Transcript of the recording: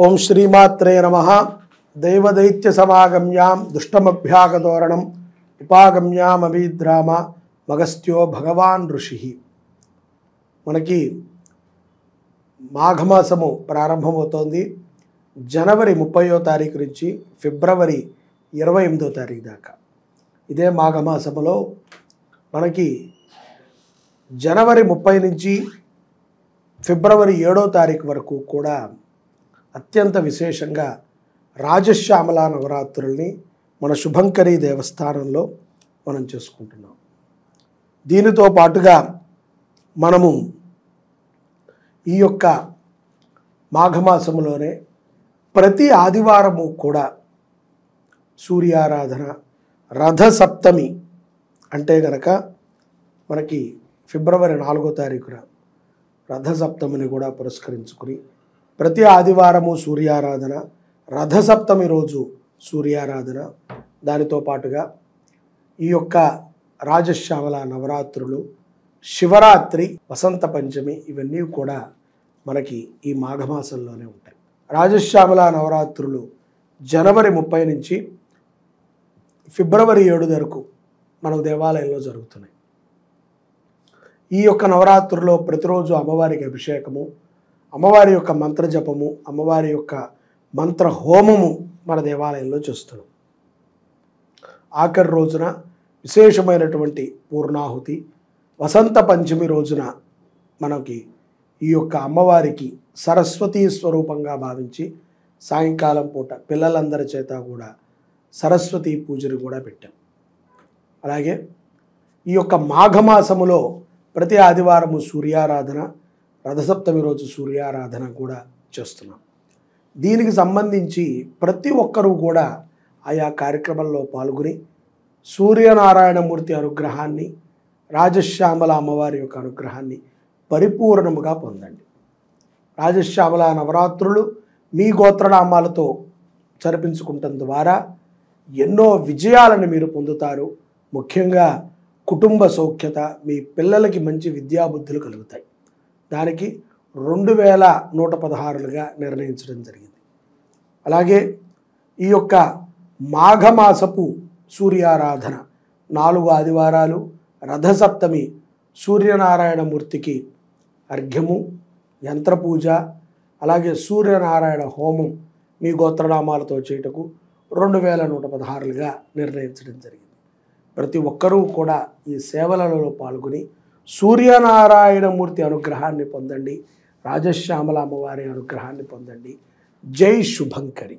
ఓం శ్రీమాత్రే నమః. దైవదైత్య సమాగమ్యాం దుష్టమభ్యాగతోరణం ఉపాగమ్యాం అభిద్రామ మగస్త్యో భగవాన్ ఋషి. మనకి మాఘమాసము ప్రారంభమవుతోంది. జనవరి 30వ తారీఖు నుంచి ఫిబ్రవరి 28వ తారీఖు దాకా. ఇదే మాఘమాసములో మనకి జనవరి 30 నుంచి ఫిబ్రవరి 7వ తారీఖు వరకు కూడా అత్యంత విశేషంగా రాజశ్యామల నవరాత్రుల్ని మన శుభంకరి దేవస్థానంలో మనం చేసుకుంటున్నాం. దీనితో పాటుగా మనము ఈ యొక్క మాఘమాసములోనే ప్రతి ఆదివారము కూడా సూర్యారాధన, రథసప్తమి అంటే గనక మనకి ఫిబ్రవరి 4వ తారీఖున రథసప్తమిని కూడా పురస్కరించుకుని ప్రతి ఆదివారము సూర్యారాధన, రథసప్తమి రోజు సూర్యారాధన, దానితో పాటుగా ఈ యొక్క రాజశ్యామల నవరాత్రులు, శివరాత్రి, వసంత పంచమి ఇవన్నీ కూడా మనకి ఈ మాఘమాసంలోనే ఉంటాయి. రాజశ్యామల నవరాత్రులు జనవరి 30 నుంచి ఫిబ్రవరి 7 వరకు మన దేవాలయంలో జరుగుతున్నాయి. ఈ యొక్క నవరాత్రుల్లో ప్రతిరోజు అమ్మవారికి అభిషేకము, అమ్మవారి యొక్క మంత్రజపము, అమ్మవారి యొక్క మంత్ర హోమము మన దేవాలయంలో చేస్తున్నాం. ఆఖరి రోజున విశేషమైనటువంటి పూర్ణాహుతి, వసంత పంచమి రోజున మనకి ఈ యొక్క అమ్మవారికి సరస్వతీ స్వరూపంగా భావించి సాయంకాలం పూట పిల్లలందరి చేత కూడా సరస్వతీ పూజను కూడా పెట్టాం. అలాగే ఈ యొక్క మాఘమాసములో ప్రతి ఆదివారము సూర్యారాధన, రథసప్తమి రోజు సూర్యారాధన కూడా చేస్తున్నాం. దీనికి సంబంధించి ప్రతి ఒక్కరూ కూడా ఆయా కార్యక్రమంలో పాల్గొని సూర్యనారాయణమూర్తి అనుగ్రహాన్ని, రాజశ్యామల అమ్మవారి యొక్క అనుగ్రహాన్ని పరిపూర్ణముగా పొందండి. రాజశ్యామల నవరాత్రులు మీ గోత్రనామాలతో జరిపించుకుంటం ద్వారా ఎన్నో విజయాలను మీరు పొందుతారు. ముఖ్యంగా కుటుంబ సౌఖ్యత, మీ పిల్లలకి మంచి విద్యాబుద్ధులు కలుగుతాయి. దానికి 2116లుగా నిర్ణయించడం జరిగింది. అలాగే ఈ యొక్క మాఘమాసపు సూర్యారాధన 4 ఆదివారాలు, రథసప్తమి సూర్యనారాయణమూర్తికి అర్ఘ్యము, యంత్రపూజ, అలాగే సూర్యనారాయణ హోమం మీ గోత్రనామాలతో చేయుటకు 2116లుగా నిర్ణయించడం జరిగింది. ప్రతి ఒక్కరూ కూడా ఈ సేవలలో పాల్గొని సూర్యనారాయణమూర్తి అనుగ్రహాన్ని పొందండి, రాజశ్యామల అమ్మవారి అనుగ్రహాన్ని పొందండి. జై శుభంకరి.